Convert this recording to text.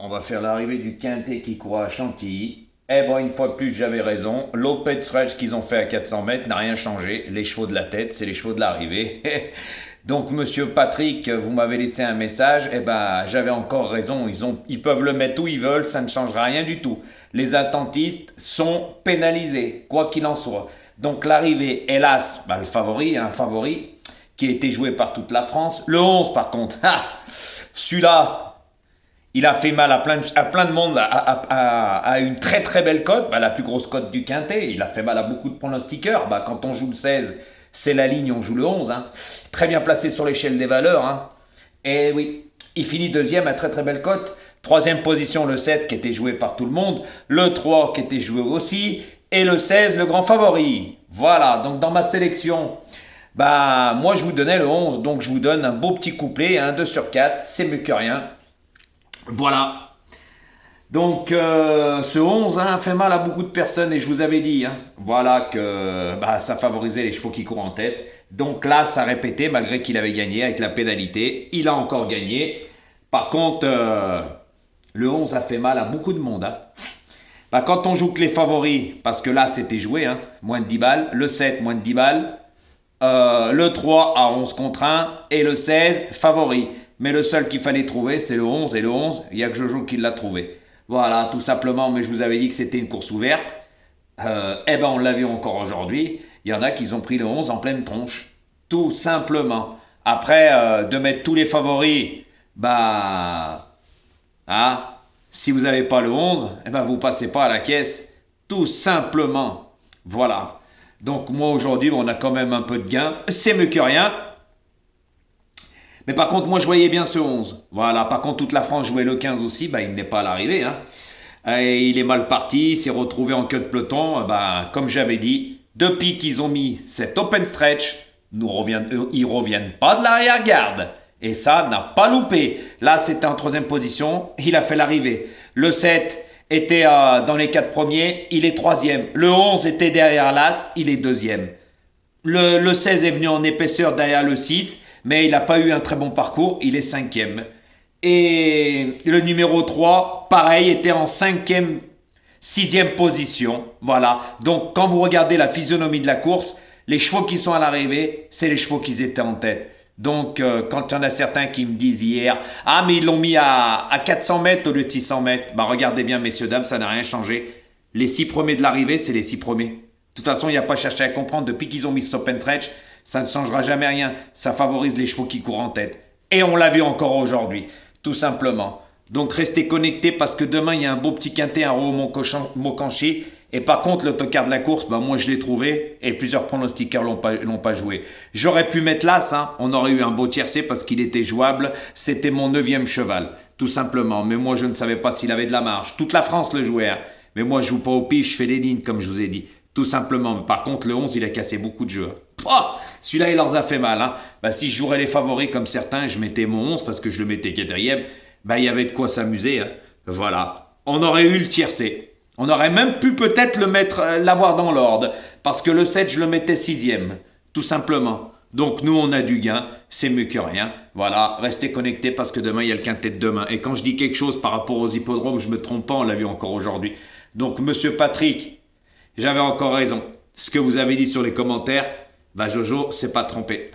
On va faire l'arrivée du quintet qui court à Chantilly. Eh ben, une fois de plus, j'avais raison. L'open stretch qu'ils ont fait à 400 mètres n'a rien changé. Les chevaux de la tête, c'est les chevaux de l'arrivée. Donc, monsieur Patrick, vous m'avez laissé un message. Eh ben, j'avais encore raison. Ils peuvent le mettre où ils veulent, ça ne changera rien du tout. Les attentistes sont pénalisés, quoi qu'il en soit. Donc, l'arrivée, hélas, le favori, un favori qui a été joué par toute la France. Le 11, par contre, celui-là, il a fait mal à plein de monde, à une très très belle cote, la plus grosse cote du quintet. Il a fait mal à beaucoup de pronostiqueurs. Quand on joue le 16, c'est la ligne, on joue le 11. Très bien placé sur l'échelle des valeurs. Et oui, il finit deuxième à très très belle cote. Troisième position, le 7 qui était joué par tout le monde. Le 3 qui était joué aussi. Et le 16, le grand favori. Voilà, donc dans ma sélection, moi je vous donnais le 11. Donc je vous donne un beau petit couplet, 2 sur 4, c'est mieux que rien. Voilà. Donc ce 11 fait mal à beaucoup de personnes et je vous avais dit voilà que ça favorisait les chevaux qui courent en tête. Donc là, ça a répété malgré qu'il avait gagné avec la pénalité. Il a encore gagné. Par contre, le 11 a fait mal à beaucoup de monde. Quand on joue que les favoris, parce que là c'était joué, moins de 10 balles. Le 7, moins de 10 balles. Le 3 à 11 contre 1 et le 16, favori. Mais le seul qu'il fallait trouver, c'est le 11. Et le 11, il n'y a que Jojo qui l'a trouvé. Voilà, tout simplement. Mais je vous avais dit que c'était une course ouverte. On l'a vu encore aujourd'hui. Il y en a qui ont pris le 11 en pleine tronche. Tout simplement. Après, de mettre tous les favoris, si vous n'avez pas le 11, vous passez pas à la caisse. Tout simplement. Voilà. Donc moi aujourd'hui, on a quand même un peu de gain. C'est mieux que rien. Mais par contre, moi, je voyais bien ce 11. Voilà. Par contre, toute la France jouait le 15 aussi. Il n'est pas à l'arrivée. Et il est mal parti. Il s'est retrouvé en queue de peloton. Comme j'avais dit, depuis qu'ils ont mis cet open stretch, ils reviennent pas de l'arrière-garde. Et ça n'a pas loupé. Là, c'était en troisième position. Il a fait l'arrivée. Le 7 était dans les 4 premiers. Il est troisième. Le 11 était derrière l'As. Il est deuxième. Le 16 est venu en épaisseur derrière le 6. Mais il n'a pas eu un très bon parcours, il est cinquième. Et le numéro 3, pareil, était en cinquième, sixième position. Voilà. Donc, quand vous regardez la physionomie de la course, les chevaux qui sont à l'arrivée, c'est les chevaux qui étaient en tête. Donc, quand il y en a certains qui me disent hier, « Ah, mais ils l'ont mis à 400 mètres au lieu de 600 mètres. » Regardez bien, messieurs, dames, ça n'a rien changé. Les 6 premiers de l'arrivée, c'est les 6 premiers. De toute façon, il n'y a pas cherché à comprendre. Depuis qu'ils ont mis ce open stretch, ça ne changera jamais rien. Ça favorise les chevaux qui courent en tête. Et on l'a vu encore aujourd'hui, tout simplement. Donc restez connectés parce que demain, il y a un beau petit quintet, un Roux Mokanchi. Et par contre, l'autocard de la course, moi je l'ai trouvé et plusieurs pronostiqueurs l'ont pas joué. J'aurais pu mettre l'As, on aurait eu un beau tiercé parce qu'il était jouable. C'était mon 9e cheval, tout simplement. Mais moi, je ne savais pas s'il avait de la marge. Toute la France le jouait. Mais moi, je joue pas au pif, je fais des lignes, comme je vous ai dit. Tout simplement. Par contre, le 11, il a cassé beaucoup de jeux. Celui-là, il leur a fait mal. Si je jouerais les favoris comme certains, je mettais mon 11 parce que je le mettais quatrième. Il y avait de quoi s'amuser. Voilà. On aurait eu le tiercé. On aurait même pu peut-être l'avoir dans l'ordre. Parce que le 7, je le mettais 6e. Tout simplement. Donc nous, on a du gain. C'est mieux que rien. Voilà. Restez connectés parce que demain, il y a le quintet de demain. Et quand je dis quelque chose par rapport aux hippodromes, je me trompe pas. On l'a vu encore aujourd'hui. Donc, monsieur Patrick, j'avais encore raison. Ce que vous avez dit sur les commentaires, Jojo s'est pas trompé.